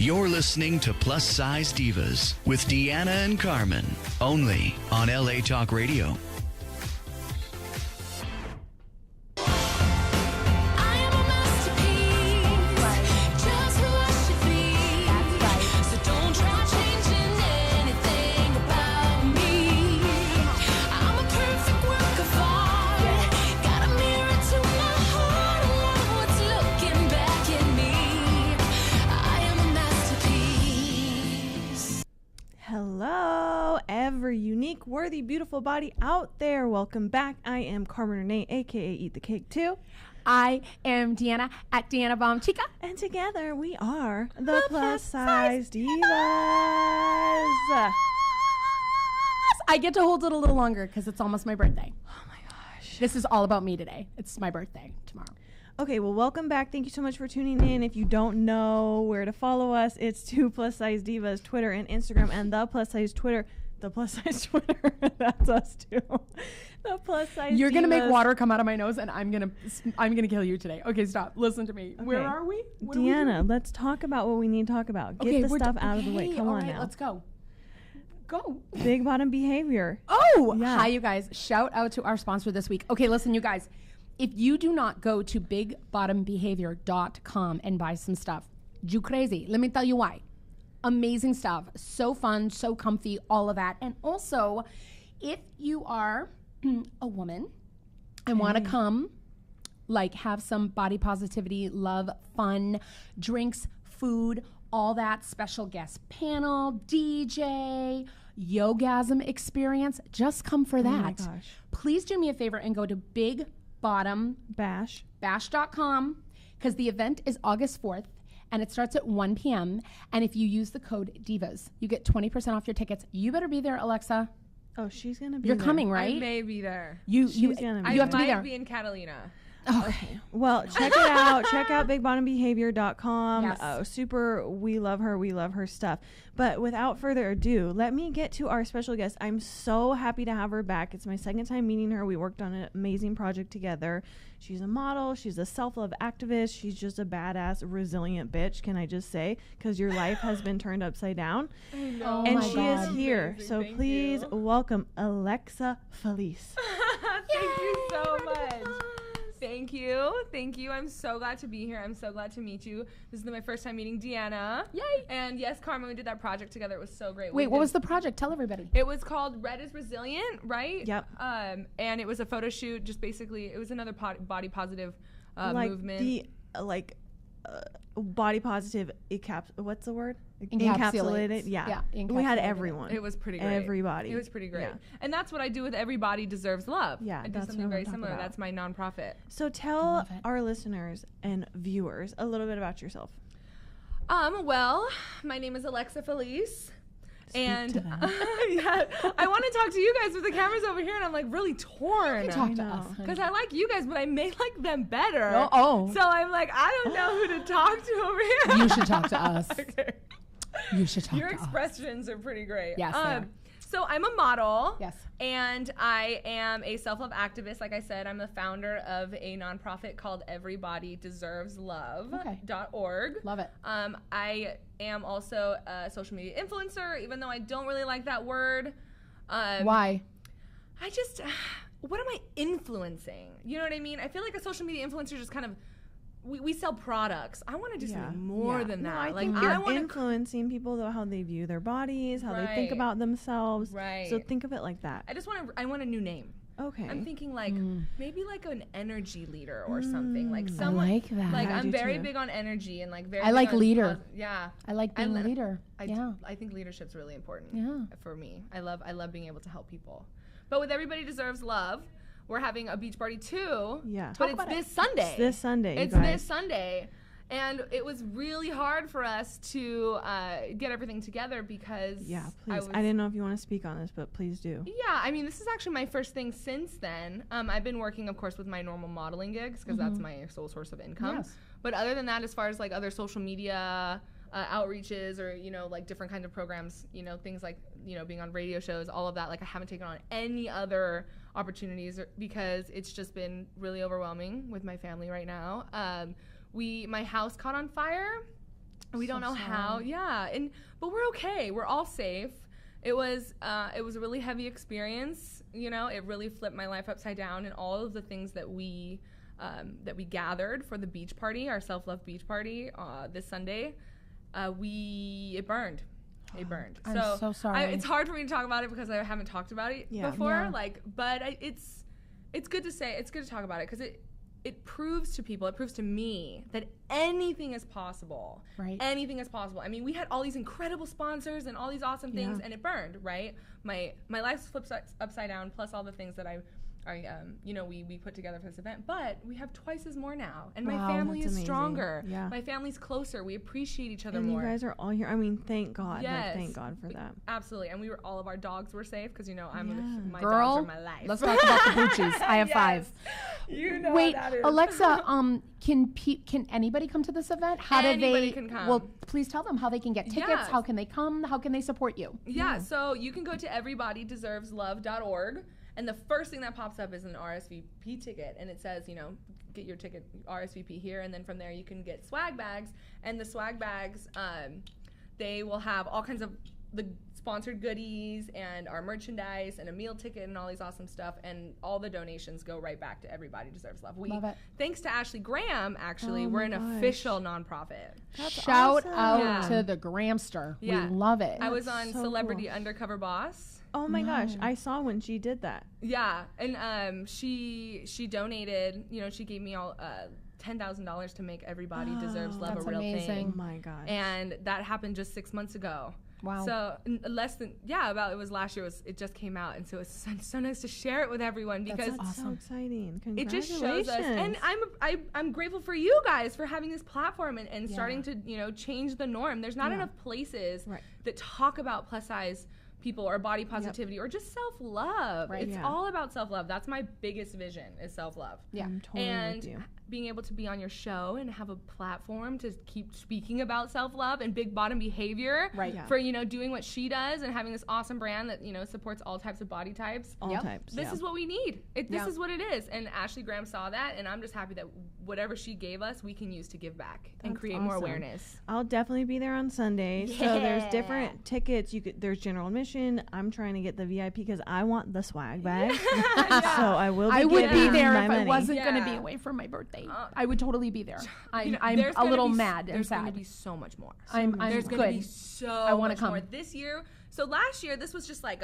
You're listening to Plus Size Divas with Deanna and Carmen, only on LA Talk Radio. Unique, worthy, beautiful body out there. Welcome back. I am Carmen Renee, aka Eat the Cake Too. I am Deanna at Deanna Bomb Chica. And together we are the Plus Size Divas. I get to hold it a little longer because it's almost my birthday. Oh my gosh. This is all about me today. It's my birthday tomorrow. Okay, well, welcome back. Thank you so much for tuning in. If you don't know where to follow us, it's 2 Plus Size Divas, Twitter and Instagram, and the Plus Size Twitter. The Plus Size Twitter. That's us too. The Plus Size You're going to Divas. make water come out of my nose, and I'm going to kill you today. Okay, stop. Listen to me. Okay. Where are we? Deanna, let's talk about what we need to talk about. Get the stuff out of the way. Come on now. Let's go. Go. Big bottom behavior. Oh, yeah. Hi, you guys. Shout out to our sponsor this week. Okay, listen, you guys. If you do not go to bigbottombehavior.com and buy some stuff, you crazy. Let me tell you why. Amazing stuff. So fun, so comfy, all of that. And also, if you are a woman and want to come, like have some body positivity, love, fun, drinks, food, all that, special guest panel, DJ, yogasm experience, just come for that. Oh my gosh. Please do me a favor and go to bigbottombash.com because the event is August 4th. And it starts at 1 p.m. And if you use the code DIVAS, you get 20% off your tickets. You better be there, Alexa. Oh, she's going to be You're there. coming, right? I may be there. You have to be there. I might be in Catalina. Okay. Well, check it out. Check out bigbottombehavior.com. Yes. We love her. We love her stuff. But without further ado, let me get to our special guest. I'm so happy to have her back. It's my second time meeting her. We worked on an amazing project together. She's a model. She's a self-love activist. She's just a badass, resilient bitch, can I just say? Because your life has been turned upside down. I know. And she is here. Amazing. So please welcome Alexa Phelece. Thank you so much. Thank you. Thank you. I'm so glad to be here. I'm so glad to meet you. This is my first time meeting Deanna. Yay. And yes, Carmen, we did that project together. It was so great. Wait, what was the project? Tell everybody. It was called Red is Resilient, right? Yep. And it was a photo shoot. Just basically, it was another body positive movement. Body positive what's the word? Encapsulated. Yeah. Encapsulated. We had everyone. It was pretty great. Everybody. It was pretty great. Yeah. And that's what I do with Everybody Deserves Love. Yeah, I do that's something what very I'm similar. talking about. That's my nonprofit. So tell our listeners and viewers a little bit about yourself. Well, my name is Alexa Phelece. And to them. yeah, I want to talk to you guys with the cameras over here, and I'm like really torn. You can talk to us. Because I like you guys, but I may like them better. Oh. So I'm like, I don't know who to talk to over here. You should talk to us. Okay. You should talk Your to us. expressions are pretty great. Yes, they are. So I'm a model. Yes. And I am a self-love activist. Like I said, I'm the founder of a nonprofit called Everybody Deserves Love. Okay. .org. Love it. I am also a social media influencer, even though I don't really like that word. Why? I just, what am I influencing? You know what I mean? I feel like a social media influencer just kind of, we sell products. I want to do something more than that. No, I like think you're I want influencing people, though, how they view their bodies, how they think about themselves. Right. So think of it like that. I want a new name. Okay. I'm thinking like maybe like an energy leader or something. Like someone. I like that. Like I I'm do very too. big on energy and like very. I big like on leader. Yeah. I like being a leader. I think leadership's really important. Yeah. For me, I love being able to help people. But with Everybody Deserves Love, we're having a beach party too. Yeah. But it's this Sunday. It's this Sunday. It's this Sunday. And it was really hard for us to get everything together because please. I didn't know if you want to speak on this, but please do. Yeah, I mean, this is actually my first thing since then. I've been working, of course, with my normal modeling gigs because that's my sole source of income. Yes. But other than that, as far as like other social media outreaches or, like different kinds of programs, things like, being on radio shows, all of that, like I haven't taken on any other opportunities because it's just been really overwhelming with my family right now. My house caught on fire We don't know how. Yeah, but we're okay. We're all safe. It was a really heavy experience. You know, it really flipped my life upside down, and all of the things that we gathered for the beach party, our self-love beach party this Sunday, it burned. It burned. I'm so sorry. It's hard for me to talk about it because I haven't talked about it before. Yeah. Like, but it's good to say. It's good to talk about it because it proves to people, it proves to me that anything is possible. Right. Anything is possible. I mean, we had all these incredible sponsors and all these awesome things, and it burned, right? My life's flipped upside down, plus all the things that we put together for this event. But we have twice as more now, and my family is stronger. Yeah. My family's closer. We appreciate each other and more. you guys are all here. I mean, thank God. Yes. Like, thank God for that. Absolutely. And all of our dogs were safe because, my Girl, dogs are my life. let's talk about the Gucci's. I have 5. You know Wait, that is. Alexa, can anybody come to this event? How do Anybody they? can come. Well, please tell them how they can get tickets. Yeah. How can they come? How can they support you? Yeah, so you can go to everybodydeserveslove.org, and the first thing that pops up is an RSVP ticket, and it says, get your ticket RSVP here, and then from there you can get swag bags, and the swag bags, they will have all kinds of the sponsored goodies and our merchandise and a meal ticket and all these awesome stuff, and all the donations go right back to Everybody Deserves Love. Love it. Thanks to Ashley Graham, actually, Oh we're my an gosh. official nonprofit. Shout awesome. out Yeah. to the Gramster. Yeah. We love it. I was on so Celebrity cool. Undercover Boss. Oh my gosh, I saw when she did that. Yeah, and she donated. She gave me all $10,000 to make Everybody Deserves Love That's a real amazing. thing. Oh my gosh. And that happened just 6 months ago. Wow. So it was last year. It just came out, and so it's so nice to share it with everyone because That's so exciting. it Congratulations. just shows us. And I'm grateful for you guys for having this platform and starting to change the norm. There's not enough places that talk about plus size people or body positivity or just self-love. Right. It's all about self-love. That's my biggest vision is self-love. Yeah. I'm totally And with you. being able to be on your show and have a platform to keep speaking about self-love and big bottom behavior Right. Yeah. for doing what she does and having this awesome brand that supports all types of body types. All Yep. types. This yeah. is what we need. This Yeah. is what it is. And Ashley Graham saw that, and I'm just happy that whatever she gave us, we can use to give back and That's create more awesome. I'll definitely be there on Sunday. So there's different tickets. There's general admission. I'm trying to get the VIP because I want the swag bag. So I will. I would be giving there my if I money. wasn't going to be Yeah. away from my birthday. I would totally be there. I'm there's a gonna little be mad and There's going to sad. be so much more. I'm There's going to be good. so I wanna much come. more this year. So last year, this was just like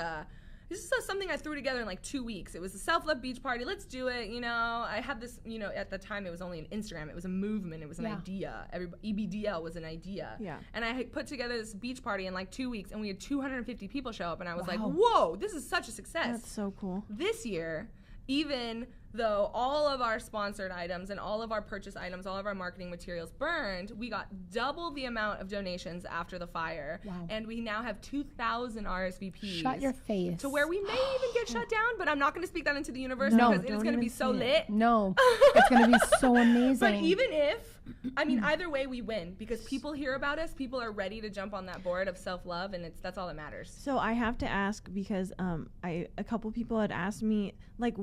this is something I threw together in like 2 weeks. It was a self-love beach party. Let's do it. I had this, at the time it was only an Instagram. It was a movement. It was an idea. EBDL was an idea. Yeah. And I had put together this beach party in like 2 weeks, and we had 250 people show up, and I was like, whoa, this is such a success. That's so cool. This year, even though all of our sponsored items and all of our purchase items, all of our marketing materials burned, we got double the amount of donations after the fire. Wow. And we now have 2,000 RSVPs. Shut your face. To where we may even get shut down, but I'm not going to speak that into the universe No. because it's Don't going to be even so say lit. No, it's going to be so amazing. But even if, either way we win because people hear about us, people are ready to jump on that board of self-love, and that's all that matters. So I have to ask because a couple people had asked me like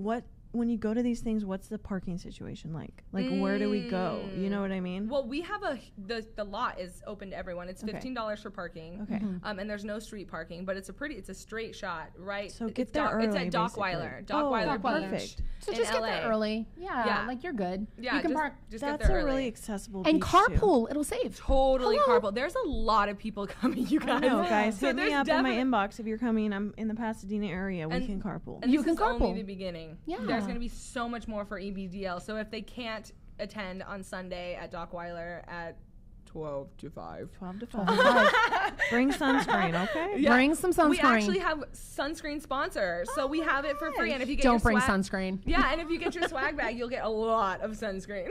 when you go to these things, what's the parking situation like? Like where do we go? You know what I mean? Well, we have the lot is open to everyone. It's $15 for parking. Okay. And there's no street parking, but it's a straight shot, right? So get it's there It's early, at Dockweiler. basically. Dockweiler Oh, Beach. perfect. So in just get LA. there early. Yeah, like you're good. Yeah, you can just, park. just get That's there a early. really accessible And beach, too. carpool, it'll save. Totally Hello. carpool. There's a lot of people coming, you I guys. know, guys. So Hit me there's up in my definite- inbox if you're coming. I'm in the Pasadena area. We And- can carpool. And You this can is only carpool. the beginning. Yeah. There's going to be so much more for EBDL. So if they can't attend on Sunday at Dockweiler at 12 to 5. 12 to 5. Bring sunscreen, okay? Yeah. Bring some sunscreen. We actually have sunscreen sponsors, so we have it for free. And if you get Don't your bring swag, sunscreen. yeah, and if you get your swag bag, you'll get a lot of sunscreen.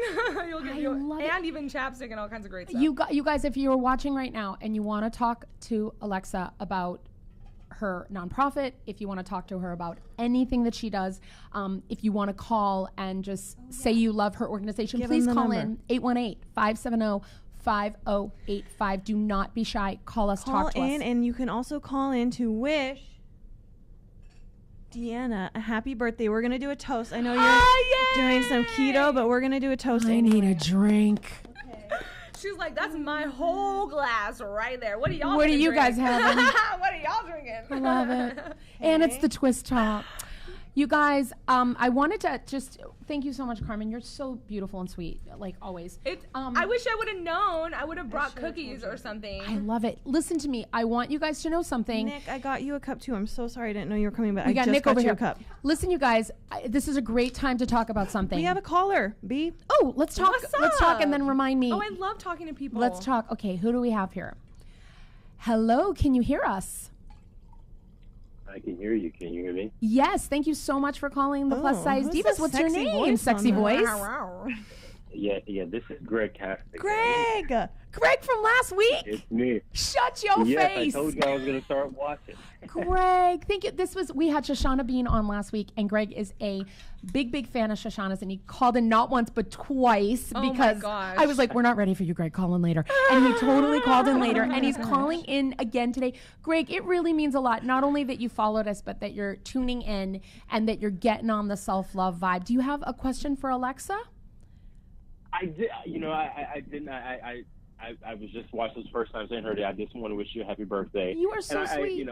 love it. And even chapstick and all kinds of great stuff. You guys, if you're watching right now and you want to talk to Alexa about her nonprofit, if you want to talk to her about anything that she does, if you want to call and just say you love her organization, Give please them the call number. in 818-570-5085. Do not be shy. Call us, Call talk to in, us. and you can also call in to wish Deanna a happy birthday. We're going to do a toast. I know you're doing some keto, but we're going to do a toast I anyway. need a drink. She's like, that's my whole glass right there. What are y'all? What are you drink? guys having? What are y'all drinking? I love it. And it's the twist top. You guys, I wanted to just thank you so much, Carmen. You're so beautiful and sweet, like always. I wish I would have known. I would have brought cookies or something. I love it. Listen to me. I want you guys to know something. Nick, I got you a cup too. I'm so sorry I didn't know you were coming, but We I got just Nick got over you here. a cup. Listen, you guys, this is a great time to talk about something. We have a caller, B. Oh, let's talk. What's Let's talk, and up? then remind me. Oh, I love talking to people. Let's talk. Okay, who do we have here? Hello, can you hear us? I can hear you. Can you hear me? Yes, thank you so much for calling the Plus Size who's Divas. this What's your sexy name? voice Sexy on the- voice. Yeah. This is Greg Cassidy. Greg. Greg from last week. It's me. Shut your Yes, face. I told you I was gonna start watching. Greg, thank you. We had Shoshana Bean on last week, and Greg is a big fan of Shoshana's, and he called in not once but twice Oh my because gosh. I was like, we're not ready for you, Greg. Call in later. And he totally called in later, and he's calling in again today. Greg, it really means a lot, not only that you followed us, but that you're tuning in and that you're getting on the self-love vibe. Do you have a question for Alexa? I did. I didn't. I was just watching this first time saying her. I just want to wish you a happy birthday. You are so and sweet.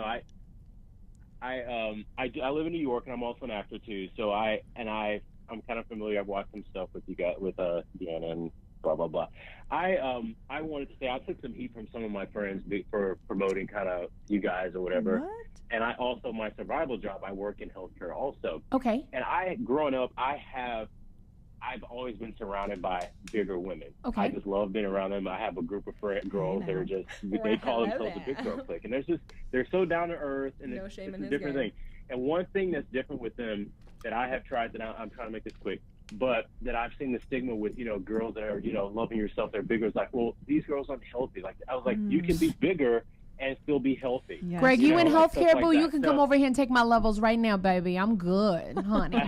I live in New York, and I'm also an actor too. So I'm kind of familiar. I've watched some stuff with you guys, with Deanna and blah blah blah. I wanted to say I took some heat from some of my friends for promoting kind of you guys or whatever. What? And I also, my survival job, I work in healthcare also. Okay. And growing up, I've always been surrounded by bigger women. Okay. I just love being around them. I have a group of girls that are just, they call themselves a big girl clique. And they're so down to earth, and No it's shame in a his different game. thing. And one thing that's different with them that I have tried, that I'm trying to make this quick, but that I've seen the stigma with, girls that are, loving yourself, they're bigger. It's like, well, these girls aren't healthy. Like, I was like, you can be bigger and still be healthy. Yes. Greg, you in like healthcare, stuff boo? like You that. can So- come over here and take my levels right now, baby. I'm good, honey.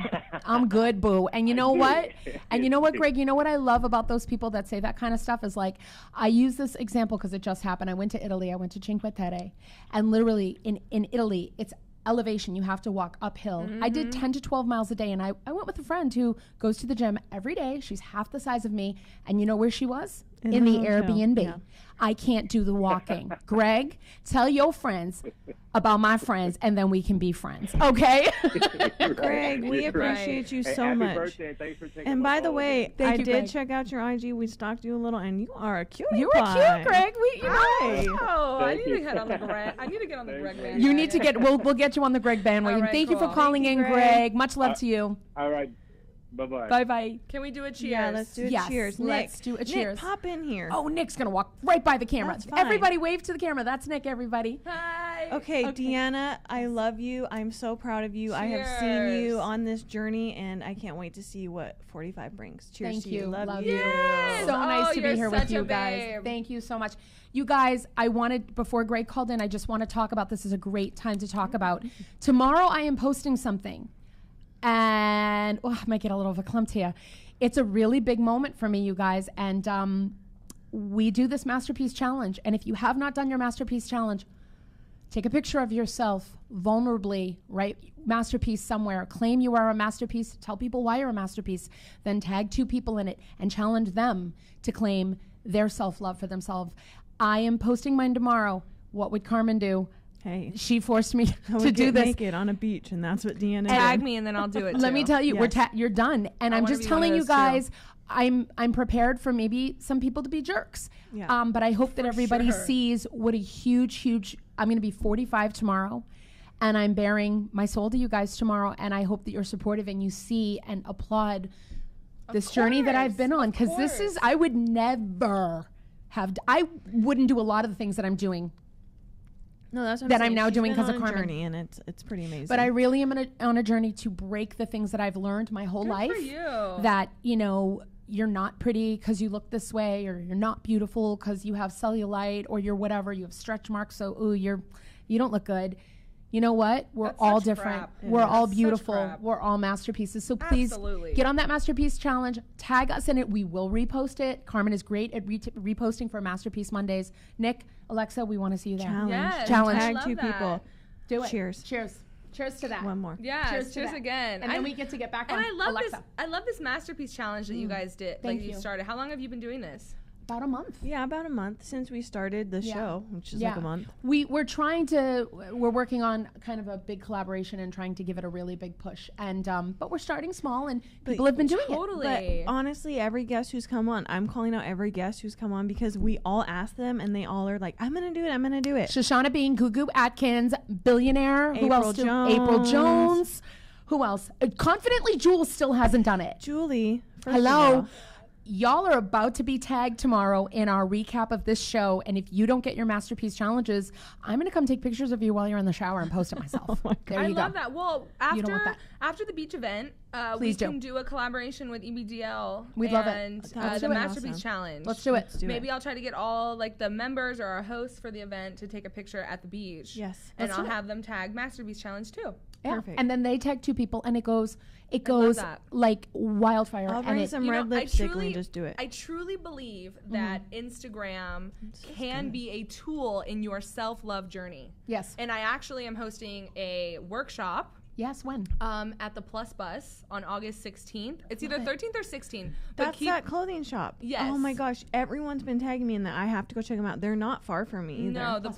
I'm good, boo. And you know what? And you know what, Greg? You know what I love about those people that say that kind of stuff is like, I use this example because it just happened. I went to Italy. I went to Cinque Terre. And literally in Italy, it's elevation. You have to walk uphill. I did 10 to 12 miles a day. And I went with a friend who goes to the gym every day. She's half the size of me. And you know where she was? In the hotel. Airbnb. Yeah. I can't do the walking. Greg, tell your friends about my friends, and then we can be friends. Okay? Greg, we You're appreciate you Hey, so happy much. birthday, and thanks for taking And my by the call way, again. Thank I you, did Greg. check out your IG. We stalked you a little, and you are a cutie You were pie. cute, Greg. Hi. Oh, I Thank need to you. get on the Greg. I need to get on the Greg you. man. You need to get. We'll get you on the Greg bandwagon. All right, Thank you for cool. calling Thank in, you, Greg. Greg. Much love to you. All right. Bye-bye. Bye bye. Can we do a cheers? Yeah, let's do a Yes, cheers. let's Nick, do a Nick, cheers. pop in here. Oh, Nick's gonna walk right by the camera. That's fine. Everybody wave to the camera. That's Nick. Everybody. Hi. Okay, Deanna, I love you. I'm so proud of you. I have seen you Cheers. on this journey, and I can't wait to see what 45 brings. Cheers Thank to you. you. Love you. you. Yes. So nice to be you're here with such you a guys. babe. Thank you so much. You guys, I wanted, before Greg called in, I just want to talk about this. Is a great time to talk about. Tomorrow I am posting something. And I might get a little verklempt here. It's a really big moment for me, you guys. And we do this Masterpiece Challenge. And if you have not done your Masterpiece Challenge, take a picture of yourself vulnerably, right? Masterpiece somewhere. Claim you are a masterpiece. Tell people why you're a masterpiece. Then tag 2 people in it and challenge them to claim their self-love for themselves. I am posting mine tomorrow. What would Carmen do? Hey, She forced me I would to do get this. naked on a beach, and that's what Deanna Tag did. me and then I'll do it. Let me tell you, Yes. you're done. And I I'm wanna just be one of telling you those too. guys, I'm prepared for maybe some people to be jerks. Yeah. But I hope that everybody sure. sees what a huge, I'm going to be 45 tomorrow. And I'm bearing my soul to you guys tomorrow. And I hope that you're supportive and you see and applaud this journey that I've been on. Because this is, I would never I wouldn't do a lot of the things that I'm doing. No, that's what that I'm saying. now She's doing been 'cause of on a Carmen. journey, and it's pretty amazing. But I really am on a journey to break the things that I've learned my whole Good life. for you. That, you're not pretty because you look this way, or you're not beautiful because you have cellulite, or you're whatever, you have stretch marks, so you don't look good. You know what? We're That's all such different. crap. We're all That's such beautiful. crap. We're all masterpieces. So please Absolutely. get on that Masterpiece Challenge. Tag us in it. We will repost it. Carmen is great at reposting for Masterpiece Mondays. Nick, Alexa, we want to see you there. challenge. Yes, Challenge. I Tag love 2 that. people. Do it. Cheers. Cheers. Cheers to that. One more. Yeah, Cheers cheers to that. again. And then we get to get back on And I love Alexa. this. I love this masterpiece challenge that you guys did. Thank like you you. started. How long have you been doing this? About a month. Yeah, about a month since we started the show, which is like a month. We're working on kind of a big collaboration and trying to give it a really big push. And but we're starting small, and people have been doing it. But honestly, every guest who's come on, I'm calling out every guest who's come on because we all ask them and they all are like, I'm gonna do it, I'm gonna do it. Shoshana Bean, Gugu Atkins, Billionaire, who else? April Jones. Who else? Confidently, Jules still hasn't done it. Julie, hello. Y'all are about to be tagged tomorrow in our recap of this show. And if you don't get your masterpiece challenges, I'm going to come take pictures of you while you're in the shower and post it myself. I love that. Well, after the beach event, we can do a collaboration with EBDL. We'd love it. And the Masterpiece Challenge. Let's do it. Maybe I'll try to get all like the members or our hosts for the event to take a picture at the beach. Yes. And I'll have them tag Masterpiece Challenge too. Yeah. Perfect. And then they tag 2 people and it goes like wildfire. I'll bring some red lipstick and just do it. I truly believe that Instagram can be a tool in your self-love journey. Yes. And I actually am hosting a workshop. Yes, when? At the Plus Bus on August 16th. It's either 13th or 16th. That's that clothing shop. Yes. Oh my gosh, everyone's been tagging me in that. I have to go check them out. They're not far from me either. No, the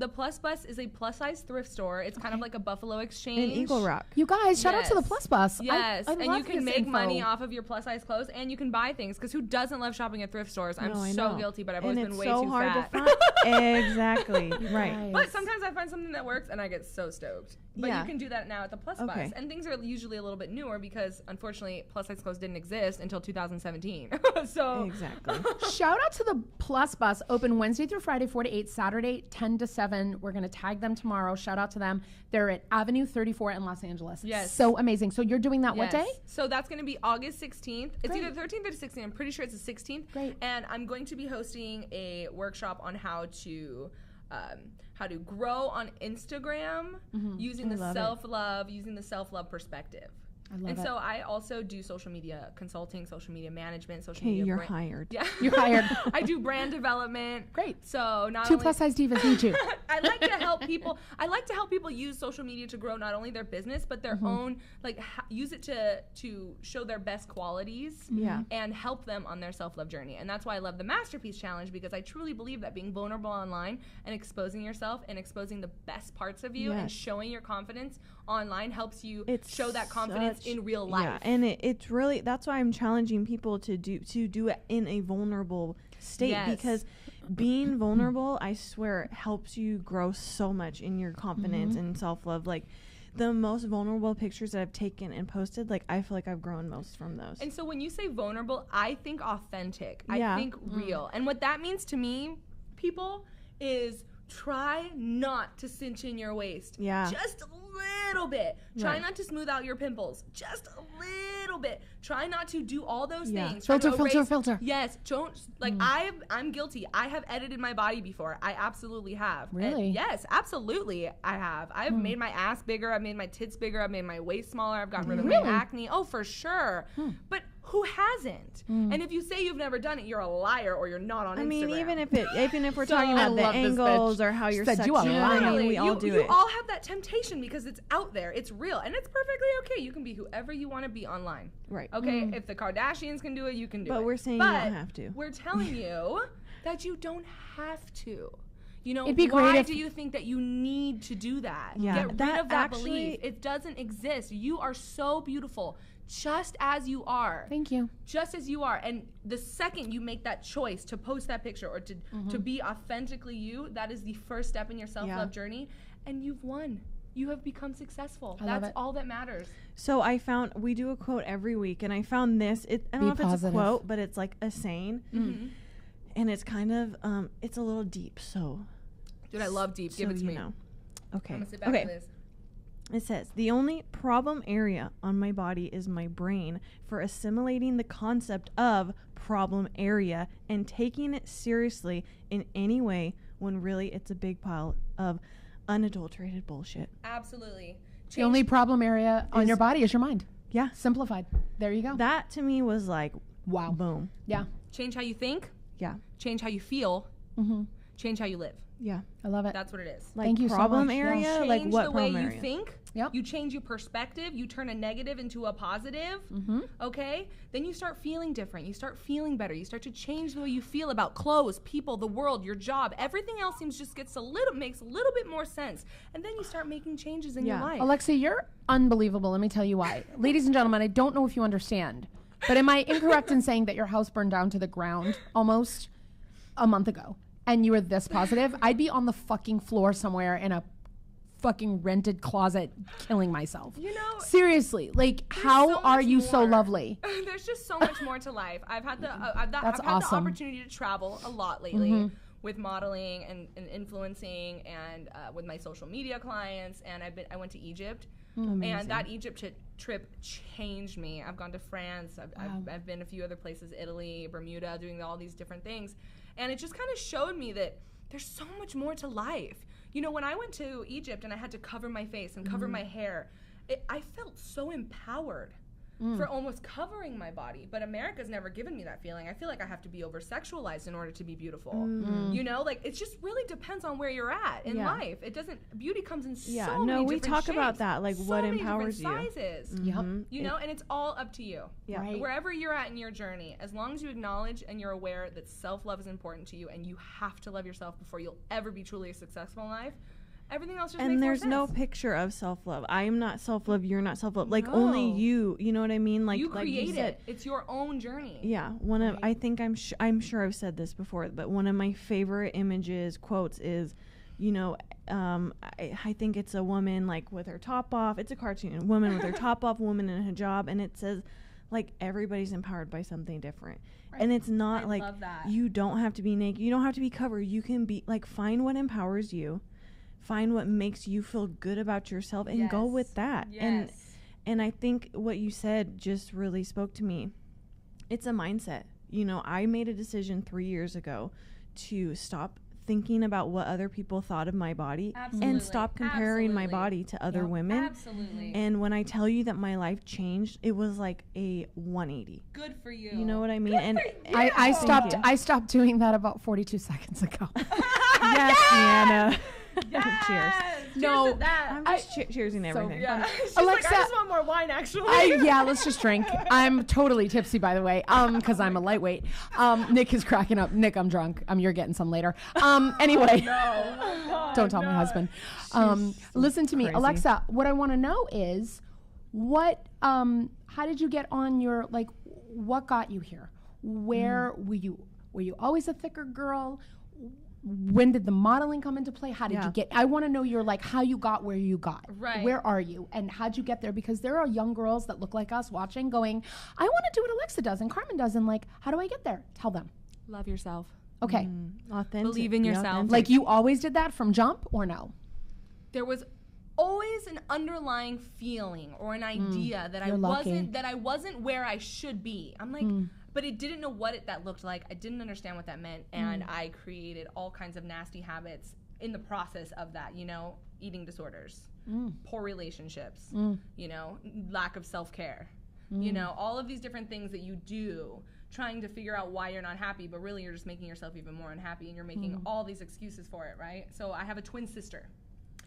Plus Bus is a plus size thrift store. It's kind of like a Buffalo Exchange. In Eagle Rock. You guys, shout out to the Plus Bus. Yes, I and love you can this make info. money off of your plus size clothes, and you can buy things. Because who doesn't love shopping at thrift stores? I'm so guilty, but I've always been way too fat. To find. Exactly. Right. But sometimes I find something that works, and I get so stoked. But you can do that now at the Plus Bus, and things are usually a little bit newer because unfortunately plus size clothes didn't exist until 2017. So exactly. Shout out to the Plus Bus, open Wednesday through Friday 4 to 8, Saturday 10 to 7. We're going to tag them tomorrow. Shout out to them. They're at Avenue 34 in Los Angeles. Yes. So amazing. So you're doing that what day? So that's going to be August 16th. It's either 13th or 16th. I'm pretty sure it's the 16th. Great. And I'm going to be hosting a workshop on how to grow on Instagram using the self-love perspective. So I also do social media consulting, social media management, social media. You're hired. Yeah, you're hired. I do brand development. Great. So not 2 only plus size divas need you. I like to help people. I like to help people use social media to grow not only their business but their own. Like use it to show their best qualities. Yeah. And help them on their self-love journey. And that's why I love the Masterpiece Challenge, because I truly believe that being vulnerable online and exposing yourself and exposing the best parts of you and showing your confidence online helps you show that confidence in real life. Yeah, and it's really, that's why I'm challenging people to do it in a vulnerable state, because being vulnerable, I swear, helps you grow so much in your confidence and self-love. Like the most vulnerable pictures that I've taken and posted, like I feel like I've grown most from those. And so when you say vulnerable, I think authentic. I think real. And what that means to me, people, is try not to cinch in your waist. Yeah. Just a little bit. Try not to smooth out your pimples. Just a little bit. Try not to do all those things. Filter. Yes. Don't, like, I'm guilty. I have edited my body before. I absolutely have. Really? And yes, absolutely I have. I've made my ass bigger. I've made my tits bigger. I've made my waist smaller. I've gotten rid of my acne. Oh, for sure. But who hasn't? And if you say you've never done it, you're a liar or you're not on Instagram. I mean, even if we're talking about the angles or how you're sexy, I mean, we all do it. You all have that temptation because it's out there. It's real. And it's perfectly okay. You can be whoever you want to be online. Right. Okay? If the Kardashians can do it, you can do it. But we're saying you don't have to. We're telling you that you don't have to. You know, It'd be why great do you think that you need to do that? Yeah. Get rid of that belief. It doesn't exist. You are so beautiful. Just as you are. Thank you. Just as you are. And the second you make that choice to post that picture or to be authentically you, that is the first step in your self-love journey. And you've won. You have become successful. That's all that matters. So I found, we do a quote every week, and I found this. I don't know if it's a quote, but it's like a saying. And it's kind of, it's a little deep, so. Dude, I love deep. Give it to me. Know. Okay. I'm going to sit back for this. It says, the only problem area on my body is my brain for assimilating the concept of problem area and taking it seriously in any way when really it's a big pile of unadulterated bullshit. Absolutely. The only problem area on your body is your mind. Yeah. Simplified. There you go. That to me was like, wow. Boom. Yeah. Change how you think. Yeah. Change how you feel. change how you live. Yeah. I love it. That's what it is. Like Thank you so problem much. area, Yeah. like Change what the way problem you area? think. Yep. You change your perspective. You turn a negative into a positive. Okay? Then you start feeling different. You start feeling better. You start to change the way you feel about clothes, people, the world, your job. Everything else makes a little bit more sense. And then you start making changes in your life. Alexa, you're unbelievable. Let me tell you why. Ladies and gentlemen, I don't know if you understand, but am I incorrect in saying that your house burned down to the ground almost a month ago and you were this positive? I'd be on the fucking floor somewhere in a fucking rented closet killing myself. You know, seriously, like, how so are much you so more. lovely? There's just so much more to life. I've had the That's I've had awesome. the opportunity to travel a lot lately with modeling and influencing and with my social media clients. And I went to Egypt, and that Egypt trip changed me. I've gone to France. I've been a few other places, Italy, Bermuda, doing all these different things, and it just kind of showed me that there's so much more to life. You know, when I went to Egypt and I had to cover my face and cover my hair, I felt so empowered for almost covering my body. But America's never given me that feeling. I feel like I have to be over-sexualized in order to be beautiful. You know, like, it just really depends on where you're at in life. It doesn't, beauty comes in so many we different talk about shapes, that, like, so what many empowers you. different sizes. You know, and it's all up to you. Yeah. Right. Wherever you're at in your journey, as long as you acknowledge and you're aware that self-love is important to you and you have to love yourself before you'll ever be truly successful in life, everything else just makes And more there's no sense. picture of self-love. I'm not self-love, you're not self-love. Like, only No. you know what I mean? Like, You like create you said, it. It's your own journey. Yeah, I think I'm sure I've said this before, but one of my favorite quotes is, you know, I think it's a woman like with her top off. It's a cartoon, a woman with her top off, woman in a hijab, and it says, like, everybody's empowered by something different. And it's not I like love that. you don't have to be naked, you don't have to be covered. You can be like, find what empowers you, find what makes you feel good about yourself, and go with that. And I think what you said just really spoke to me. It's a mindset. You know, I made a decision 3 years ago to stop thinking about what other people thought of my body and stop comparing my body to other women. Absolutely. And when I tell you that my life changed, it was like a 180. Good for you. You know what I mean? And I Thank you. stopped doing that about 42 seconds ago. Yes, Deanna. Yes. Cheers. No, to that. I'm just cheersing everything. Yeah. She's Alexa- like, I just want more wine, actually. yeah, let's just drink. I'm totally tipsy, by the way, because I'm a lightweight. Nick is cracking up. Nick, I'm drunk. You're getting some later. Anyway, don't tell my husband. Listen to me, crazy. Alexa. What I want to know is, how did you get on your, like, what got you here? Where were you? Were you always a thicker girl? When did the modeling come into play? How did you get? I want to know your, like, how you got where you got. Right. Where are you? And how'd you get there? Because there are young girls that look like us watching going, I want to do what Alexa does and Carmen does. And, like, how do I get there? Tell them. Love yourself. Okay. Authentic. Believe in Be yourself. authentic. Like, you always did that from jump or no? There was always an underlying feeling or an idea that You're lucky. I wasn't where I should be. I'm like, but I didn't know what that looked like. I didn't understand what that meant, and I created all kinds of nasty habits in the process of that. You know, eating disorders, poor relationships, you know, lack of self-care. You know, all of these different things that you do trying to figure out why you're not happy, but really you're just making yourself even more unhappy, and you're making all these excuses for it, right? So I have a twin sister.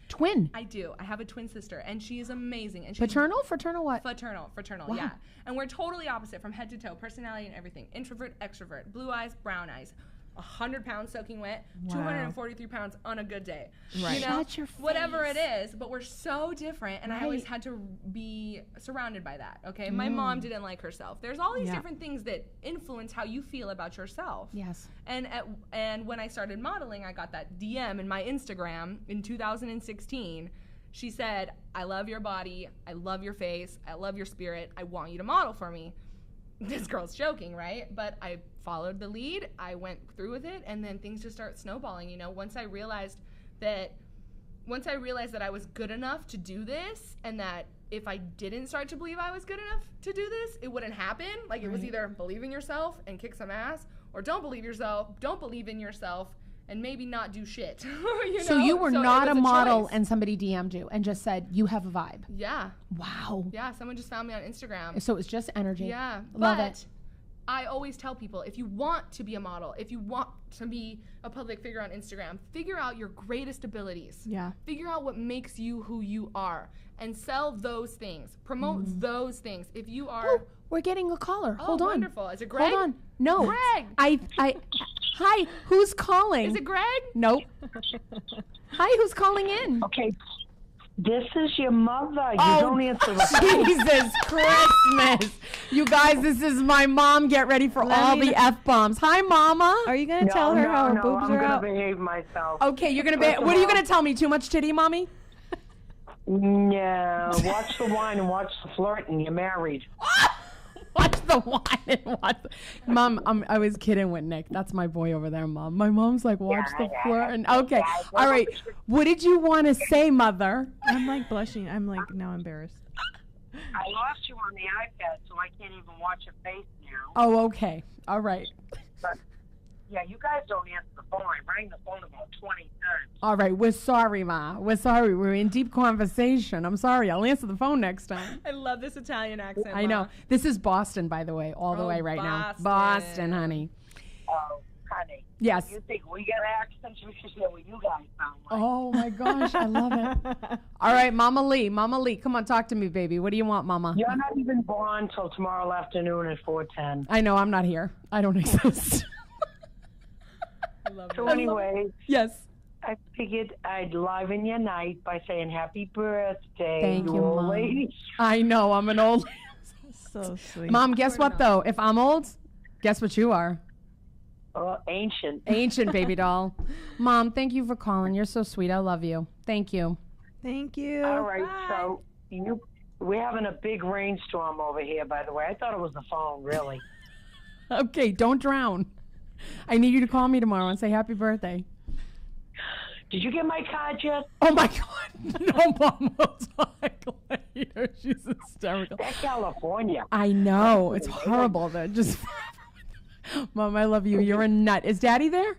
Twin. I do. I have a twin sister, and she is amazing. And she's Paternal? Fraternal what? Fraternal, Wow. yeah. And we're totally opposite from head to toe, personality and everything. Introvert, extrovert, blue eyes, brown eyes. 100 pounds soaking wet, 243 pounds on a good day. Right. You know, Shut your whatever it face. is, but we're so different, and I always had to be surrounded by that, okay? My mom didn't like herself. There's all these different things that influence how you feel about yourself. Yes. And when I started modeling, I got that DM in my Instagram in 2016. She said, I love your body, I love your face, I love your spirit, I want you to model for me. This girl's joking, right? But I followed the lead, I went through with it, and then things just start snowballing. You know, once I realized that I was good enough to do this, and that if I didn't start to believe I was good enough to do this, it wouldn't happen. Like, it was either believe in yourself and kick some ass, or don't believe in yourself, and maybe not do shit. So you were So not it a was model choice. and somebody DM'd you and just said, you have a vibe. Yeah. Wow. Yeah, someone just found me on Instagram. So it was just energy. Yeah. Love but it. I always tell people, if you want to be a model, if you want to be a public figure on Instagram, figure out your greatest abilities. Yeah. Figure out what makes you who you are and sell those things. Promote those things. If you are... Oh, we're getting a caller. Hold on. Wonderful. Is it Greg? Hold on. No. Greg. Hi, who's calling? Is it Greg? Nope. Hi, who's calling in? Okay, this is your mother. You don't answer the phone. Jesus Christmas. You guys, this is my mom. Get ready for all the F-bombs. Hi, Mama. Are you going to tell her how her boobs are out? I'm going to behave myself. Okay, you're going to be... What are you going to tell me? Too much titty, Mommy? No, watch the wine and watch the flirt and you're married. Watch the wine and watch... Mom, I was kidding with Nick. That's my boy over there, Mom. My mom's like, watch the flirt. And okay, all right. What did you want to say, Mother? I'm like blushing. I'm like now embarrassed. I lost you on the iPad, so I can't even watch your face now. Oh, okay. All right. But, yeah, you guys don't answer the phone. I rang the phone about 20 times. All right. We're sorry, Ma. We're sorry. We're in deep conversation. I'm sorry. I'll answer the phone next time. I love this Italian accent. I know. This is Boston, by the way, all the way right now. Boston, honey. Oh, honey. Yes. You think we got accents? We should hear what you guys sound like. Oh, my gosh. I love it. All right, Mama Lee. Mama Lee, come on, talk to me, baby. What do you want, Mama? You're not even born till tomorrow afternoon at 4:10. I know. I'm not here. I don't exist. I love So it. anyway, Yes. I figured I'd liven your night by saying happy birthday, Thank you, old Mom. lady. I know. I'm an old... So sweet. Mom, guess what, though? If I'm old, guess what you are? Ancient. Ancient, baby doll. Mom, thank you for calling. You're so sweet. I love you. Thank you. Thank you. All right, so we're having a big rainstorm over here, by the way. I thought it was the phone, really. Okay, don't drown. I need you to call me tomorrow and say happy birthday. Did you get my card yet? Oh, my God. No, Mom, we'll talk later. She's hysterical. That's California. I know. It's horrible. They're just... Mom, I love you. You're a nut. Is Daddy there?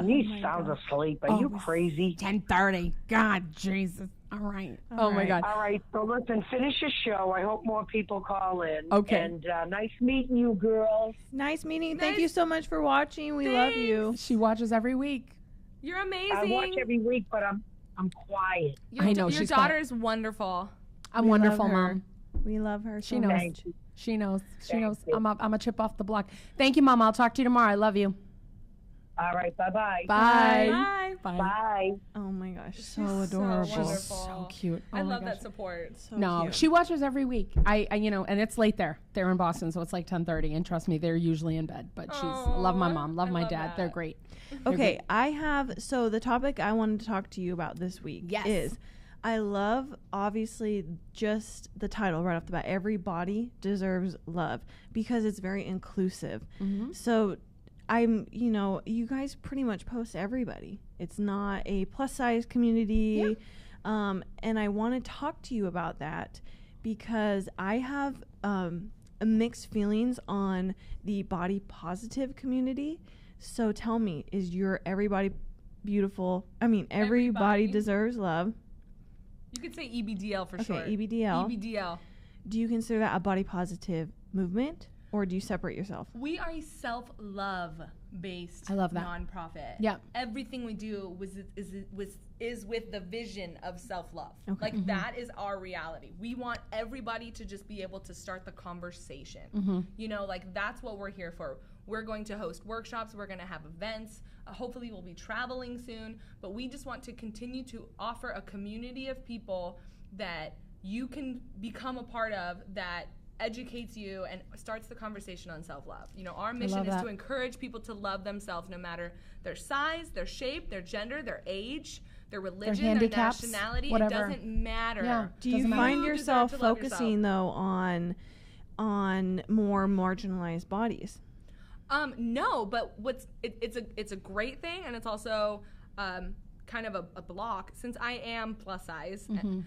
He sounds asleep. Are you crazy? 10:30. God, Jesus. All right. Oh, my God. All right, so listen, finish your show. I hope more people call in. Okay. And nice meeting you, girls. Nice meeting. Thank you so much for watching. We love you. She watches every week. You're amazing. I watch every week, but I'm quiet. I know, Your she's daughter quiet. is wonderful. I'm We wonderful, love her. Mom. We love her. She so knows. much. Thank you. She knows. She Thank knows. you. I'm a chip off the block. Thank you, Mom. I'll talk to you tomorrow. I love you. All right, bye-bye. Bye. Bye. Bye. Oh my gosh, so She's adorable. So wonderful. So cute. Oh I my love gosh. that support. So No, cute. she watches every week. I and it's late there. They're in Boston, so it's like 10:30. And trust me, they're usually in bed. But she's love my mom, love I my love dad. that. They're great. Okay, I have so the topic I wanted to talk to you about this week Yes. is I love obviously just the title right off the bat. Everybody deserves love because it's very inclusive. So you guys pretty much post everybody. It's not a plus size community. And I want to talk to you about that because I have mixed feelings on the body positive community. So tell me, is your everybody beautiful? I mean, everybody Everybody. deserves love. You could say EBDL for Okay, short. EBDL. EBDL. Do you consider that a body positive movement or do you separate yourself? We are a self-love based I love that. nonprofit. Yeah. Everything we do is with the vision of self-love. Okay. Like that is our reality. We want everybody to just be able to start the conversation. Like that's what we're here for. We're going to host workshops. We're going to have events. Hopefully we'll be traveling soon. But we just want to continue to offer a community of people that you can become a part of that educates you and starts the conversation on self-love. Our mission is that. to encourage people to love themselves no matter their size, their shape, their gender, their age, their religion, their handicaps, nationality. whatever. It doesn't matter. Yeah. Do you Doesn't matter. find You yourself deserve to love focusing though on more marginalized bodies? No, but it's a great thing, and it's also kind of a block since I am plus size and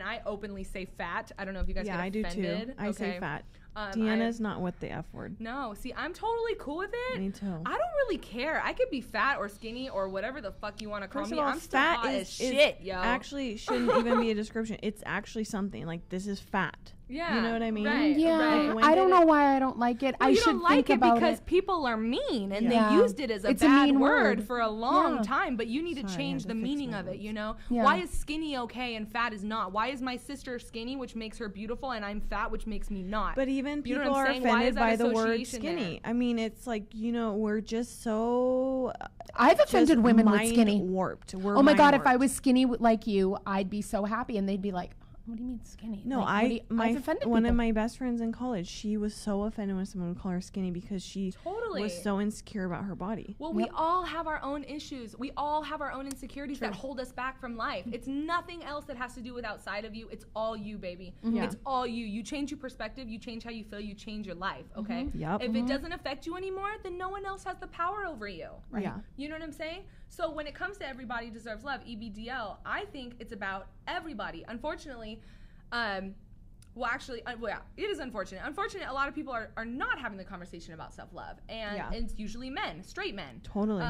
I openly say fat. I don't know if you guys Yeah, get I do offended. too. I say fat. Deanna's not with the F word. No, see, I'm totally cool with it. Me too. I don't really care. I could be fat or skinny or whatever the fuck you want to call First me. of all, I'm still fat hot is as shit, yo. actually shouldn't even be a description. It's actually something. Like, this is fat. Yeah. You know what I mean? Right, Yeah, right. When I did don't it- know why I don't like it. Well, I you should don't like think it about because it. people are mean and Yeah. they used it as a It's a bad mean word word. for a long Yeah. time, but you need to Sorry, I change had the to fix meaning my of it, words. you know? Yeah. Why is skinny okay and fat is not? Why is my sister skinny, which makes her beautiful, and I'm fat, which makes me not? But even You know people what I'm are saying? Why offended is that by the word association skinny. there? I mean, it's like, we're just so I've offended just women with mind skinny. warped. We're Oh my God, if I mind-warped. was skinny like you, I'd be so happy. And they'd be like, what do you mean skinny? No, Like, I've offended one of people. my best friends in college, she was so offended when someone would call her skinny because she Totally. was so insecure about her body. Well, we all have our own issues. We all have our own insecurities that hold us back from life. It's nothing else that has to do with outside of you. It's all you, baby. Yeah. It's all you. You change your perspective. You change how you feel. You change your life, okay? Yep. If it doesn't affect you anymore, then no one else has the power over you. Yeah. You know what I'm saying? So when it comes to everybody deserves love, EBDL, I think it's about everybody. Unfortunately, it is unfortunate. Unfortunately, a lot of people are not having the conversation about self-love, and Yeah. it's usually men, straight men. Totally.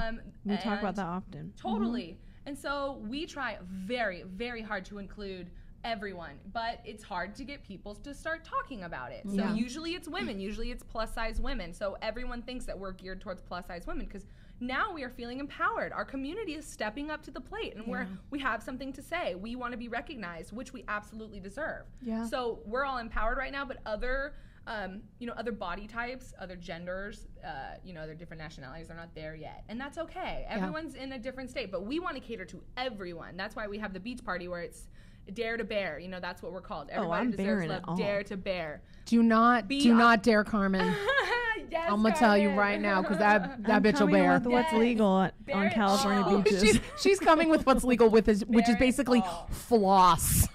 We talk about and- that often. Totally. And so we try very, very hard to include everyone, but it's hard to get people to start talking about it. So Yeah. usually it's women, usually it's plus size women. So everyone thinks that we're geared towards plus size women because now we are feeling empowered. Our community is stepping up to the plate and we have something to say. We want to be recognized, which we absolutely deserve. Yeah. So we're all empowered right now, but other other body types, other genders, other different nationalities are not there yet. And that's okay. Everyone's in a different state, but we want to cater to everyone. That's why we have the beach party where it's dare to bear. That's what we're called. Everybody I'm deserves bearing love. it all. Dare to bear. Do not dare Carmen. Yes, I'm gonna tell you Carmen. right now because that I'm bitch will coming bear. with what's Yes. legal on Bear it California all. beaches. She's coming with what's legal with which Bear is it basically all. floss.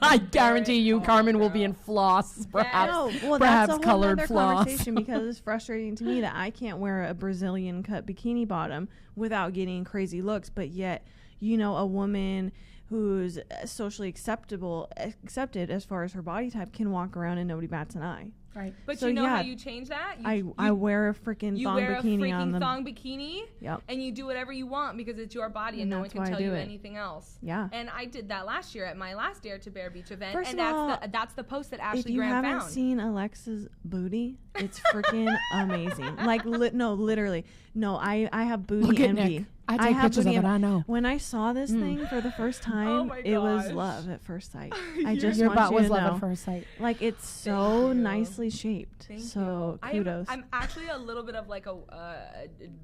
I guarantee you, all, Carmen will girl. be in floss, perhaps, No, well, perhaps that's a whole colored other floss. conversation because it's frustrating to me that I can't wear a Brazilian cut bikini bottom without getting crazy looks, but yet, a woman who's socially accepted as far as her body type can walk around and nobody bats an eye. Right. But So, you know how yeah, you change that? I wear a freaking You thong wear a bikini on freaking the thong bikini, Yep. and you do whatever you want because it's your body and And no one that's can why I tell do you it. anything else. Yeah. And I did that last year at my last Dare to Bear Beach event, First and of all, that's the post that If Ashley you Graham haven't found. seen Alexa's booty, it's freaking amazing. Like, literally. No, I have booty Look at envy. Nick. I take have pictures booty of it, envy. I know. When I saw this thing for the first time, my it was gosh. love at first sight. I just Your want butt you was to love know. at first sight. Like, it's so you. nicely shaped. Thank So you. kudos. I'm actually a little bit of like a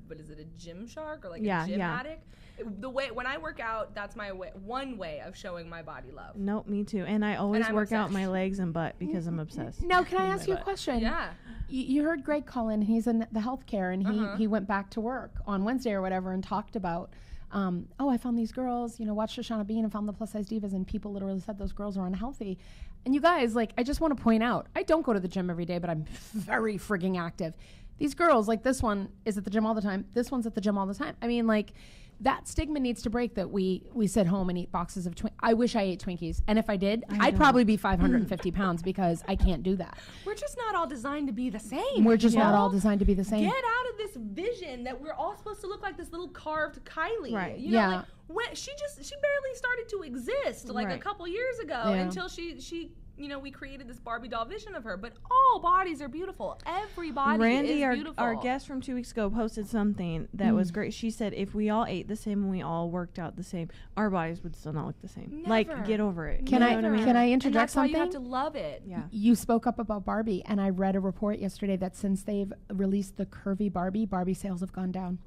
what is it, a gym shark or like Yeah, a gym yeah. addict? The way when I work out, that's my one way of showing my body love. Nope, me too. And I always I'm work out obsessed. my legs and butt because I'm obsessed. Now, can I with ask my you a butt. question? Yeah. You heard Greg Cullen. He's in the healthcare, and he went back to work on Wednesday or whatever and talked about, I found these girls, watched Shoshana Bean and found the Plus Size Divas, and people literally said those girls are unhealthy. And you guys, I just want to point out, I don't go to the gym every day, but I'm very frigging active. These girls, like this one, is at the gym all the time. This one's at the gym all the time. I mean, that stigma needs to break that we sit home and eat boxes of Twinkies. I wish I ate Twinkies. And if I did, I'd probably be 550 pounds because I can't do that. We're just not all designed to be the same. We're just not you all know? designed to be the same. Get out of this vision that we're all supposed to look like this little carved Kylie. Right. You know, Yeah. when she barely started to exist a Right. couple years ago Yeah. until she we created this Barbie doll vision of her. But all bodies are beautiful. Every body Randy, is beautiful. our guest from 2 weeks ago, posted something that was great. She said, if we all ate the same and we all worked out the same, our bodies would still not look the same. Never. Like, get over it. Can You I- know what I mean? can I and interject that's why you have to something? love it. Yeah. You spoke up about Barbie, and I read a report yesterday that since they've released the curvy Barbie sales have gone down.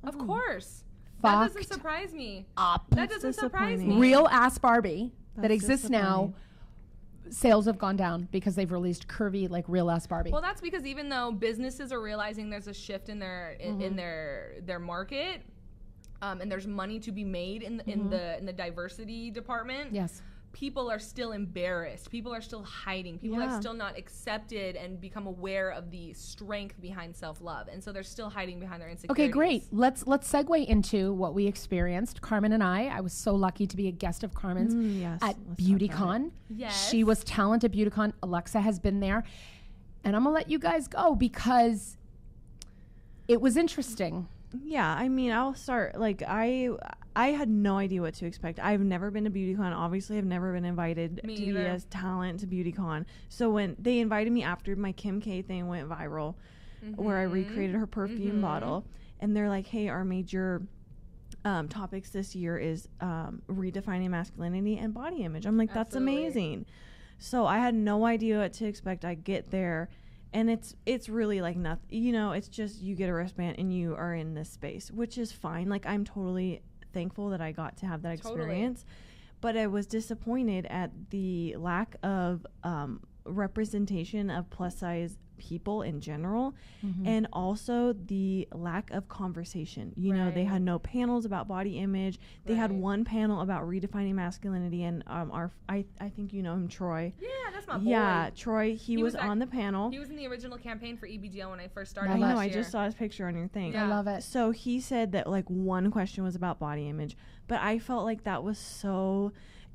Of course. Fucked That doesn't surprise me. Up. That doesn't surprise disappointing. me. Real ass Barbie that That's exists now, sales have gone down because they've released curvy, real ass Barbie. Well, that's because even though businesses are realizing there's a shift in their market, and there's money to be made in the diversity department. Yes. People are still embarrassed. People are still hiding. People Yeah. have still not accepted and become aware of the strength behind self-love, and so they're still hiding behind their insecurities. Okay, great. Let's segue into what we experienced. Carmen and I was so lucky to be a guest of Carmen's Yes. at Let's talk about BeautyCon. Yes. She was talent at BeautyCon. Alexa has been there. And I'm going to let you guys go because it was interesting. Yeah, I mean, I'll start. Like, I had no idea what to expect. I've never been to BeautyCon. Obviously, I've never been invited to be as talent to BeautyCon. So when they invited me after my Kim K thing went viral, where I recreated her perfume bottle, and they're like, hey, our major topics this year is redefining masculinity and body image. I'm like, that's amazing. So I had no idea what to expect. I get there, and it's really like nothing. You know, it's just you get a wristband and you are in this space, which is fine. Like, I'm totally thankful that I got to have that experience. But I was disappointed at the lack of representation of plus size people in general, and also the lack of conversation. You know, they had no panels about body image. They had one panel about redefining masculinity, and I think you know him, Troy. Yeah, that's my boy. Yeah, Troy. He was on the panel. He was in the original campaign for EBGL when I first started. I know. I just saw his picture on your thing. Yeah. I love it. So he said that like one question was about body image, but I felt like that was so.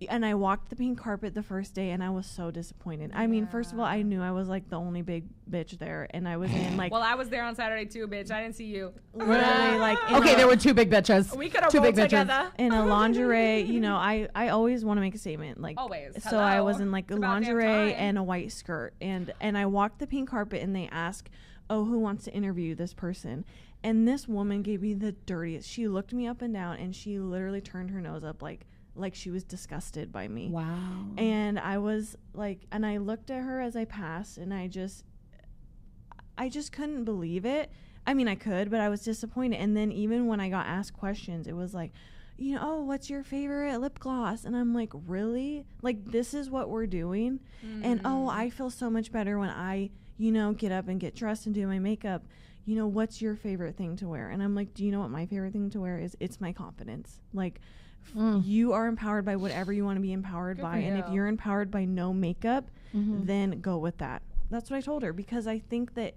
And I walked the pink carpet the first day, and I was so disappointed. I mean, first of all, I knew I was like the only big bitch there, and I was in like. Well, I was there on Saturday too, bitch. I didn't see you. Literally, like. Okay, there were two big bitches. We could have rolled together. In a lingerie, you know, I always want to make a statement, like. Always. So Hello. I was in like a It's about damn lingerie time. and a white skirt, and I walked the pink carpet, and they asked, "Oh, who wants to interview this person?" And this woman gave me the dirtiest. She looked me up and down, and she literally turned her nose up like she was disgusted by me. Wow. And I was like, and I looked at her as I passed, and I just couldn't believe it. I mean, I could, but I was disappointed. And then even when I got asked questions, it was like, you know, oh, what's your favorite lip gloss? And I'm like, really? Like, this is what we're doing? And oh, I feel so much better when I, you know, get up and get dressed and do my makeup. You know, what's your favorite thing to wear? And I'm like, do you know what my favorite thing to wear is? It's my confidence. Like, you are empowered by whatever you want to be empowered by. And if you're empowered by no makeup, then go with that. That's what I told her, because I think that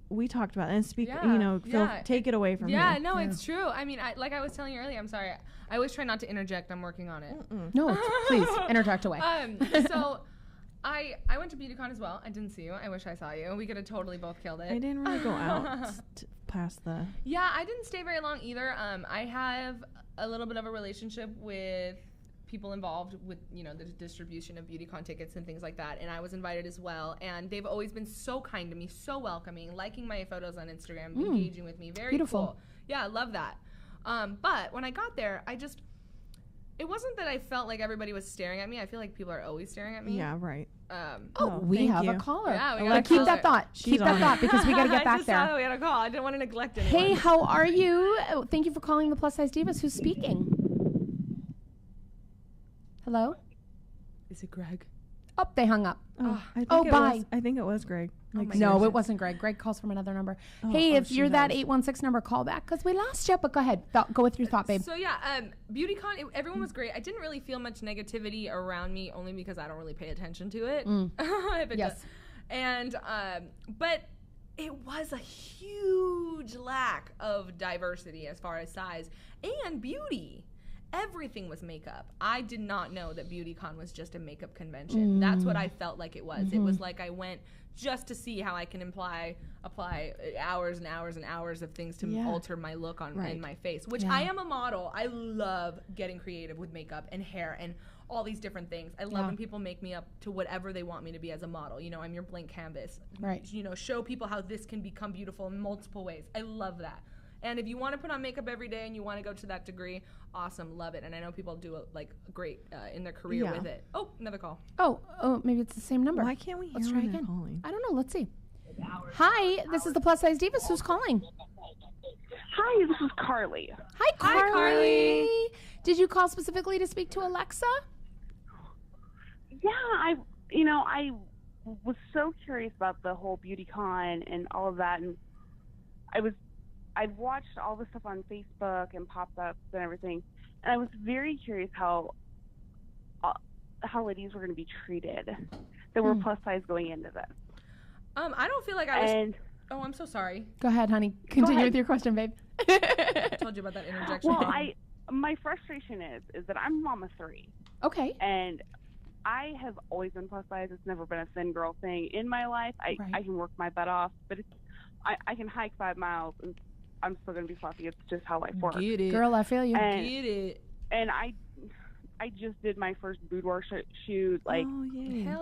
we talked about it. And you know, take it away from me. Yeah, no, it's true. I mean, like I was telling you earlier, I'm sorry. I always try not to interject. I'm working on it. No, please interject away. So I went to BeautyCon as well. I didn't see you. I wish I saw you. We could have totally both killed it. I didn't really go out past the. Yeah, I didn't stay very long either. I have a little bit of a relationship with people involved with, you know, the distribution of BeautyCon tickets and things like that, and I was invited as well, and they've always been so kind to me, so welcoming, liking my photos on Instagram, engaging with me. Very beautiful. Cool. Yeah, I love that. But when I got there, it wasn't that I felt like everybody was staring at me. I feel like people are always staring at me. Yeah, right. We have you. a caller. Yeah, we got a keep caller. that thought. Keep that thought, because we got to get I back just there. saw that we had a call. I didn't want to neglect anyone. Hey, how are you? Oh, thank you for calling the Plus Size Divas. Who's speaking? Hello? Is it Greg? Oh, they hung up. I think it was Greg. Like, No, seriously. it wasn't Greg. Greg calls from another number. Hey, if you're that 816 number, call back, because we lost you. But go ahead. Go with your thought, babe. So yeah, BeautyCon, everyone was great. I didn't really feel much negativity around me, only because I don't really pay attention to it. Yes. And but it was a huge lack of diversity as far as size and beauty. Everything was makeup. I did not know that BeautyCon was just a makeup convention. That's what I felt like it was. It was like I went just to see how I can apply hours and hours and hours of things to alter my look in my face, which I am a model. I love getting creative with makeup and hair and all these different things. I love when people make me up to whatever they want me to be as a model. You know, I'm your blank canvas. Right. You know, show people how this can become beautiful in multiple ways. I love that. And if you want to put on makeup every day and you want to go to that degree, awesome, love it. And I know people do great in their career with it. Oh, another call. Oh, maybe it's the same number. Why can't we hear Let's try when they're again. calling? I don't know. Let's see. Hi, this is the Plus Size Divas. Who's calling? Hi, this is Carly. Hi, Carly. Hi, Carly. Did you call specifically to speak to Alexa? Yeah, I was so curious about the whole BeautyCon and all of that, and I've watched all the stuff on Facebook and pop-ups and everything, and I was very curious how ladies were going to be treated that were plus size going into this. I don't feel like I was. Oh, I'm so sorry. Go ahead, honey. Continue with your question, babe. I told you about that interjection. Well, my frustration is that I'm a mom of 3. Okay. And I have always been plus size. It's never been a thin girl thing in my life. I can work my butt off, but I can hike 5 miles and I'm still going to be fluffy. It's just how life works. Get it. Girl, I feel you. And, Get it. And I just did my first boudoir shoot. Like,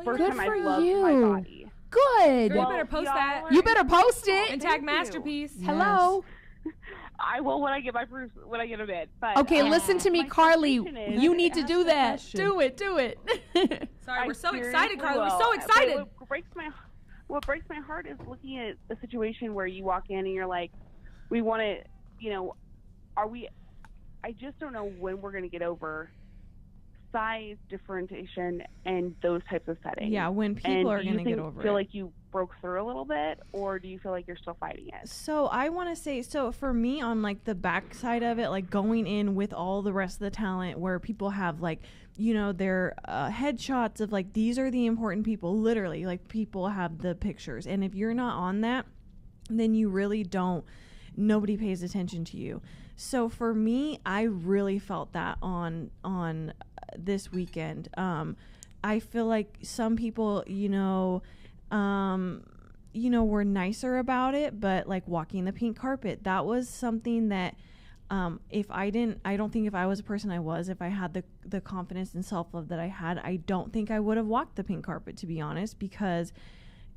first Good time for I loved you. my body. Good. Girl, you better post that. You better post it. And tag Masterpiece. Yes. Hello. I will when I get my proofs, when I get a bid. But, Okay, listen to me, Carly. You need to do that. question. Do it. Do it. Sorry, we're so seriously excited, Carly. We're will. so But excited. What breaks my heart is looking at a situation where you walk in and you're like, we want to, I just don't know when we're going to get over size differentiation and those types of settings. Yeah, when people are going to get over do it. you feel like you broke through a little bit, or do you feel like you're still fighting it? So I want to say, so for me on like the back side of it, like going in with all the rest of the talent where people have like, their headshots of like, these are the important people, literally, like people have the pictures. And if you're not on that, then you really don't, nobody pays attention to you. So for me, I really felt that on this weekend. I feel like some people, were nicer about it, but like walking the pink carpet, that was something that I don't think if I was a person if I had the confidence and self-love that I had, I don't think I would have walked the pink carpet, to be honest, because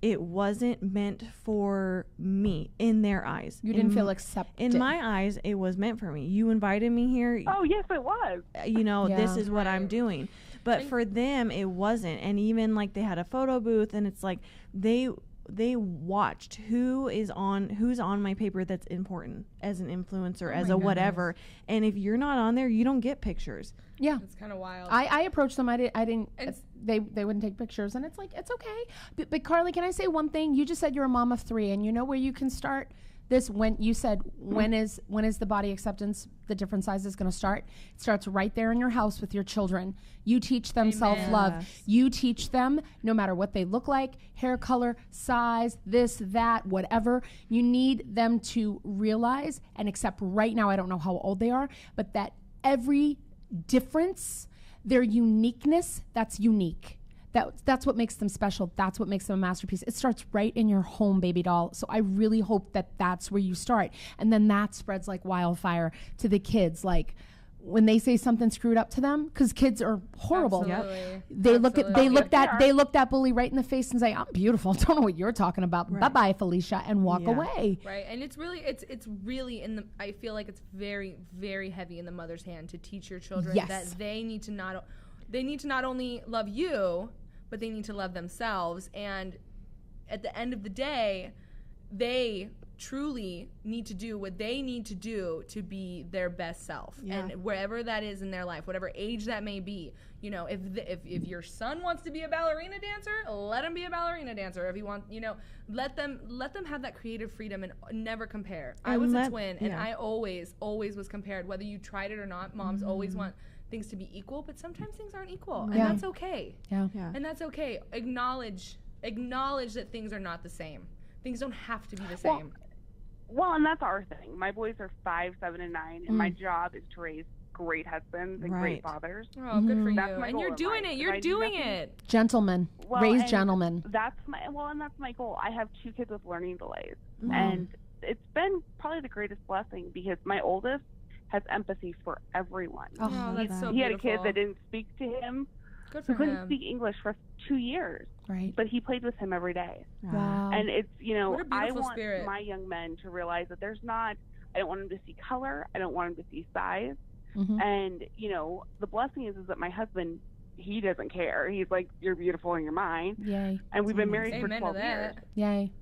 it wasn't meant for me in their eyes. You didn't feel accepted. In my eyes, it was meant for me. You invited me here. Oh, yes, it was. This is what I'm doing. But for them, it wasn't. And even like they had a photo booth, and it's like they watched who's on my paper that's important as an influencer, as a whatever. And if you're not on there, you don't get pictures. Yeah, It's kind of wild. I approached them. I didn't. They wouldn't take pictures, and it's like it's okay. But Carly, can I say one thing? You just said you're a mom of 3, and you know where you can start this. When you said when is the body acceptance, the different sizes going to start? It starts right there in your house with your children. You teach them self-love. Yes. You teach them no matter what they look like, hair color, size, this, that, whatever. You need them to realize and accept right now. I don't know how old they are, but that every difference, their uniqueness, that's unique. That's what makes them special. That's what makes them a masterpiece. It starts right in your home, baby doll. So I really hope that that's where you start. And then that spreads like wildfire to the kids. Like when they say something screwed up to them, because kids are horrible. Absolutely. They Absolutely. look that bully right in the face and say, "I'm beautiful. Don't know what you're talking about. Right. Bye-bye, Phelece," and walk away. Right, and it's really I feel like it's very, very heavy in the mother's hand to teach your children that they need to not only love you, but they need to love themselves. And at the end of the day, they truly need to do what they need to do to be their best self. And wherever that is in their life, whatever age that may be, if your son wants to be a ballerina dancer, let him be a ballerina dancer. If he wants, let them have that creative freedom and never compare. I was a twin, and I always was compared, whether you tried it or not. Moms always want things to be equal, but sometimes things aren't equal, and that's okay. Yeah. And that's okay. Acknowledge that things are not the same. Things don't have to be the same. Well, and that's our thing. My boys are 5, 7, and 9, and my job is to raise great husbands and great fathers. Oh, good for you. That's my And goal you're in doing life. it. You're doing it. Gentlemen, raise gentlemen. That's my goal. I have 2 kids with learning delays, and it's been probably the greatest blessing because my oldest has empathy for everyone. Oh, that's so he had a beautiful. kid that didn't speak to him. Good Who for couldn't him. speak English for 2 years, Right. but he played with him every day. Wow. And it's, What a I beautiful want spirit. my young men to realize that I don't want them to see color. I don't want them to see size. And, the blessing is that my husband, he doesn't care. He's like, you're beautiful and you're mine. Yay. And we've been married for Amen to 12 years. that. Yay.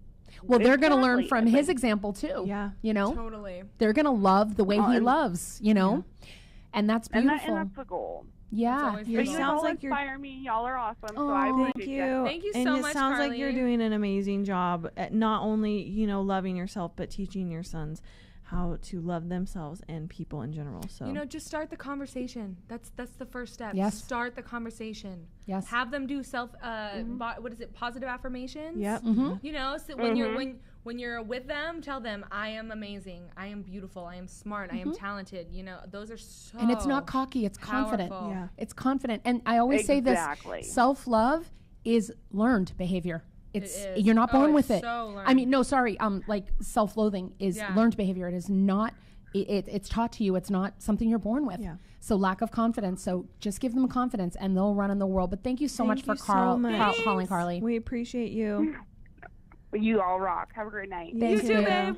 Well, they're going to learn Exactly. from his example too. Yeah. Totally. They're going to love the way he and- loves, And that's And beautiful. that's the goal. Yeah. always Your But you sounds all like you're inspire me. Y'all are awesome. So Oh, I Thank appreciate you. Thank you and so it much, sounds like you're Carly. doing an amazing job at not only, loving yourself, but teaching your sons how to love themselves and people in general. So Just start the conversation. That's the first step. Yes. Start the conversation. Yes. Have them do positive affirmations. Yep. So when when you're with them, tell them, I am amazing, I am beautiful, I am smart, I am talented. You know, those are so And it's not cocky, it's confident. powerful. Yeah. It's confident. And I always say this, self-love is learned behavior. It's It is. you're not born with it. So I mean, no, sorry. Like self-loathing is Yeah. learned behavior. It is not. It's taught to you. It's not something you're born with. Yeah. So lack of confidence. So just give them confidence, and they'll run in the world. But thank you so much for you so much. calling, Carly. We appreciate you. You all rock. Have a great night. Thank You too, babe.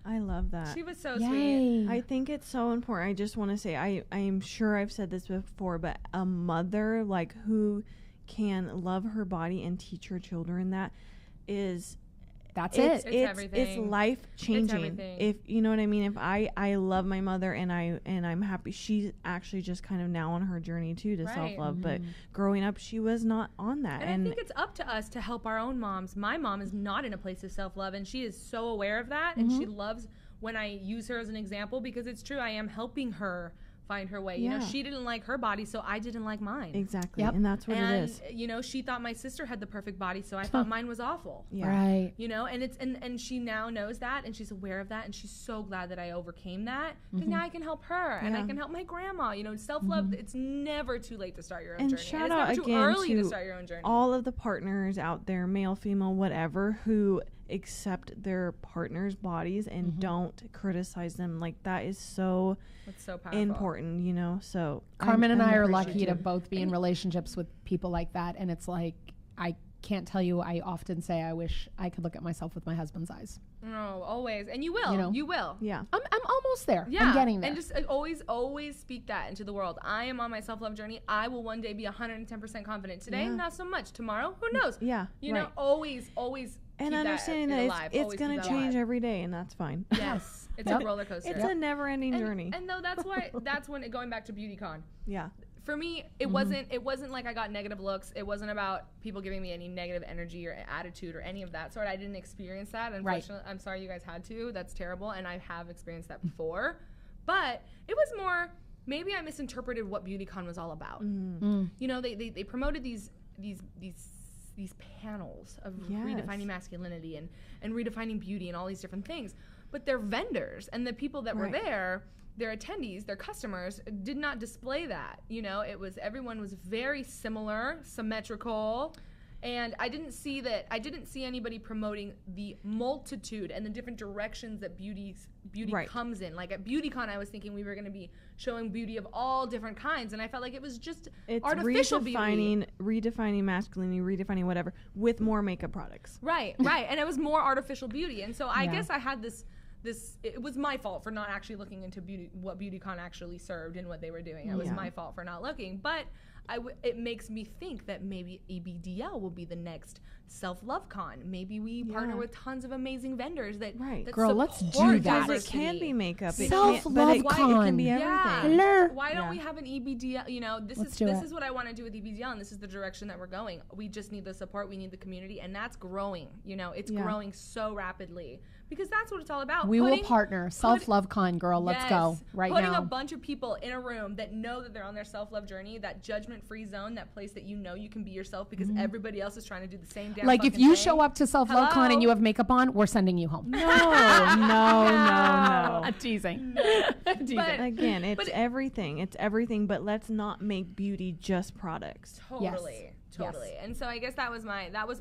I love that. She was so Yay. sweet. I think it's so important. I just want to say, I am sure I've said this before, but a mother like who can love her body and teach her children that is That's it's it. It's everything. It's life changing. everything. If you know what I mean. If I love my mother and I'm happy. She's actually just kind of now on her journey too to Right. self love. But growing up, she was not on that. And I think it's up to us to help our own moms. My mom is not in a place of self-love, and she is so aware of that, and she loves when I use her as an example, because it's true. I am helping her find her way. You know, Yeah. she didn't like her body, so I didn't like mine. exactly, Yep. and that's what And it is. you know, she thought my sister had the perfect body, so I thought mine was awful. Yeah. Right. You know, and it's and she now knows that, and she's aware of that, and she's so glad that I overcame that, because now I can help her and I Yeah. can help my grandma. You know, self-love, it's never too late to start your own And journey. shout and it's out never too again early to to start your own journey. all of the partners out there, male, female, whatever, who accept their partner's bodies and don't criticize them. Like that is so It's so powerful. important, you know. So Carmen and I'm I are appreciative. lucky to both be in relationships with people like that, and it's like I can't tell you. I often say I wish I could look at myself with my husband's eyes. No, always. And you will. You know? You will. Yeah. I'm almost there. Yeah. I'm getting there. And just always speak that into the world. I am on my self-love journey. I will one day be 110% confident. Today, Yeah. not so much. Tomorrow, who knows? Yeah. You right. know, always and keep understanding that that alive. it's Always going keep to that change alive. every day, and that's fine. Yes. It's a roller coaster. It's a never-ending journey. And though that's when going back to BeautyCon. Yeah. For me, it wasn't like I got negative looks. It wasn't about people giving me any negative energy or attitude or any of that sort. I didn't experience that. Unfortunately, I'm sorry you guys had to. That's terrible, and I have experienced that before. But it was more, maybe I misinterpreted what BeautyCon was all about. You know, they promoted these panels of redefining masculinity and redefining beauty and all these different things. But their vendors and the people that were there, their attendees, their customers, did not display that. You know, everyone was very similar, symmetrical, and I didn't see anybody promoting the multitude and the different directions that beauty comes in. Like at BeautyCon, I was thinking we were going to be showing beauty of all different kinds, and I felt like it was just artificial beauty. redefining masculinity, redefining whatever with more makeup products. Right, and it was more artificial beauty, and so I guess I had this. It was my fault for not actually looking into what BeautyCon actually served and what they were doing. It was my fault for not looking, but it makes me think that maybe EBDL will be the next self-love con. Maybe we partner with tons of amazing vendors that Girl, let's do support that. Because it can be makeup. Self-love con. It can be everything. Hello. Why don't we have an EBDL? You know, this is what I want to do with EBDL, and this is the direction that we're going. We just need the support. We need the community, and that's growing. You know, it's growing so rapidly because that's what it's all about. We will partner. Self-love con, girl. Let's go right Putting now. a bunch of people in a room that know that they're on their self-love journey, that judgment-free zone, that place that you know you can be yourself because everybody else is trying to do the same damn Like if fucking you thing. show up to self-love con and you have makeup on, we're sending you home. No. I'm teasing. But Again, it's everything. It's everything, but let's not make beauty just products. Totally. And so I guess that was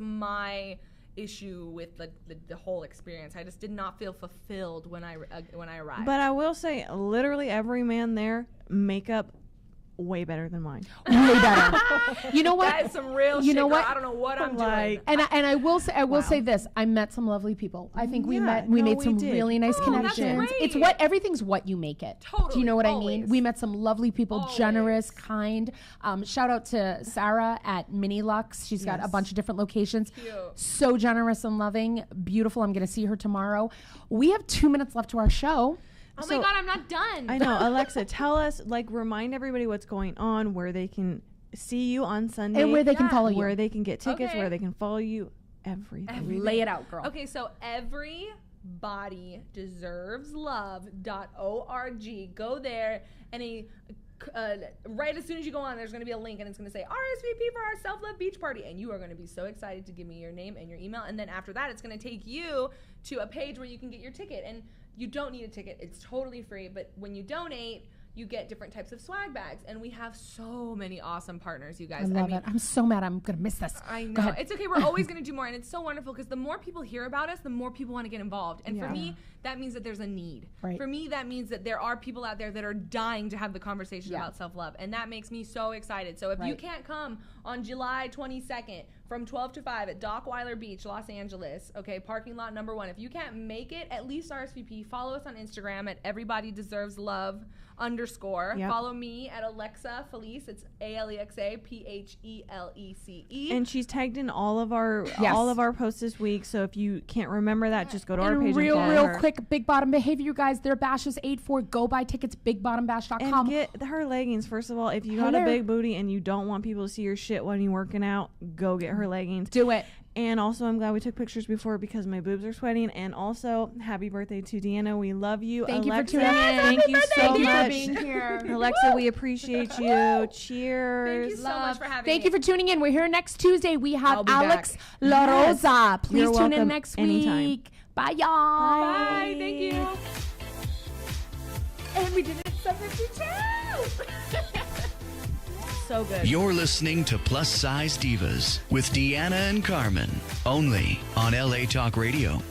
my issue with the whole experience. I just did not feel fulfilled when I arrived. But I will say, literally every man there, makeup way better than mine. Way better. You know what? That is some real shit. Girl. I don't know what I'm doing. And I will say this. I met some lovely people. I think we made some did. really nice connections. great. It's everything's what you make it. Totally, Do you know what I always. mean? We met some lovely people, Always. generous, kind. Shout out to Sarah at Mini Lux. She's got a bunch of different locations. Cute. So generous and loving. Beautiful. I'm going to see her tomorrow. We have 2 minutes left to our show. Oh my God, I'm not done. I know. Alexa, tell us, remind everybody what's going on, where they can see you on Sunday. And where they can follow you. Where they can get tickets, Okay. where they can follow you, everything. Lay it out, girl. Okay, so everybodydeserveslove.org. Go there, and a right as soon as you go on, there's going to be a link and it's going to say RSVP for our self-love beach party, and you are going to be so excited to give me your name and your email, and then after that it's going to take you to a page where you can get your ticket, and you don't need a ticket, it's totally free, but when you donate you get different types of swag bags, and we have so many awesome partners, you guys. I love it. I'm so mad I'm gonna miss this. I know. It's okay. We're always gonna do more, and it's so wonderful because the more people hear about us, the more people want to get involved. And for me, that means that there's a need. Right. For me, that means that there are people out there that are dying to have the conversation about self-love, and that makes me so excited. So if you can't come on July 22nd from 12 to 5 at Dockweiler Beach, Los Angeles, okay, parking lot number 1. If you can't make it, at least RSVP. Follow us on Instagram at everybodydeserveslove_. Follow me at Alexa Phelece. It's ALEXA PHELECE. And she's tagged in all of our posts this week. So if you can't remember that, just go to our page and follow real her. quick, Big Bottom Behavior, you guys. Their bash is 8/4. Go buy tickets. BigBottomBash.com. And get her leggings. First of all, if you got a big booty and you don't want people to see your shit when you're working out, go get her leggings. Do it. And also, I'm glad we took pictures before because my boobs are sweating. And also, happy birthday to Deanna. We love you. Thank Alexa, you for tuning in. Thank you so Thank you much for being here. Alexa, we appreciate you. Cheers. Thank you so much for having me. Thank you for tuning in. We're here next Tuesday. We have be Alex back. La Rosa. Please You're tune in welcome next anytime. week. Bye, y'all. Bye. Thank you. And we did it at 7:52. So good. You're listening to Plus Size Divas with Deanna and Carmen, only on LA Talk Radio.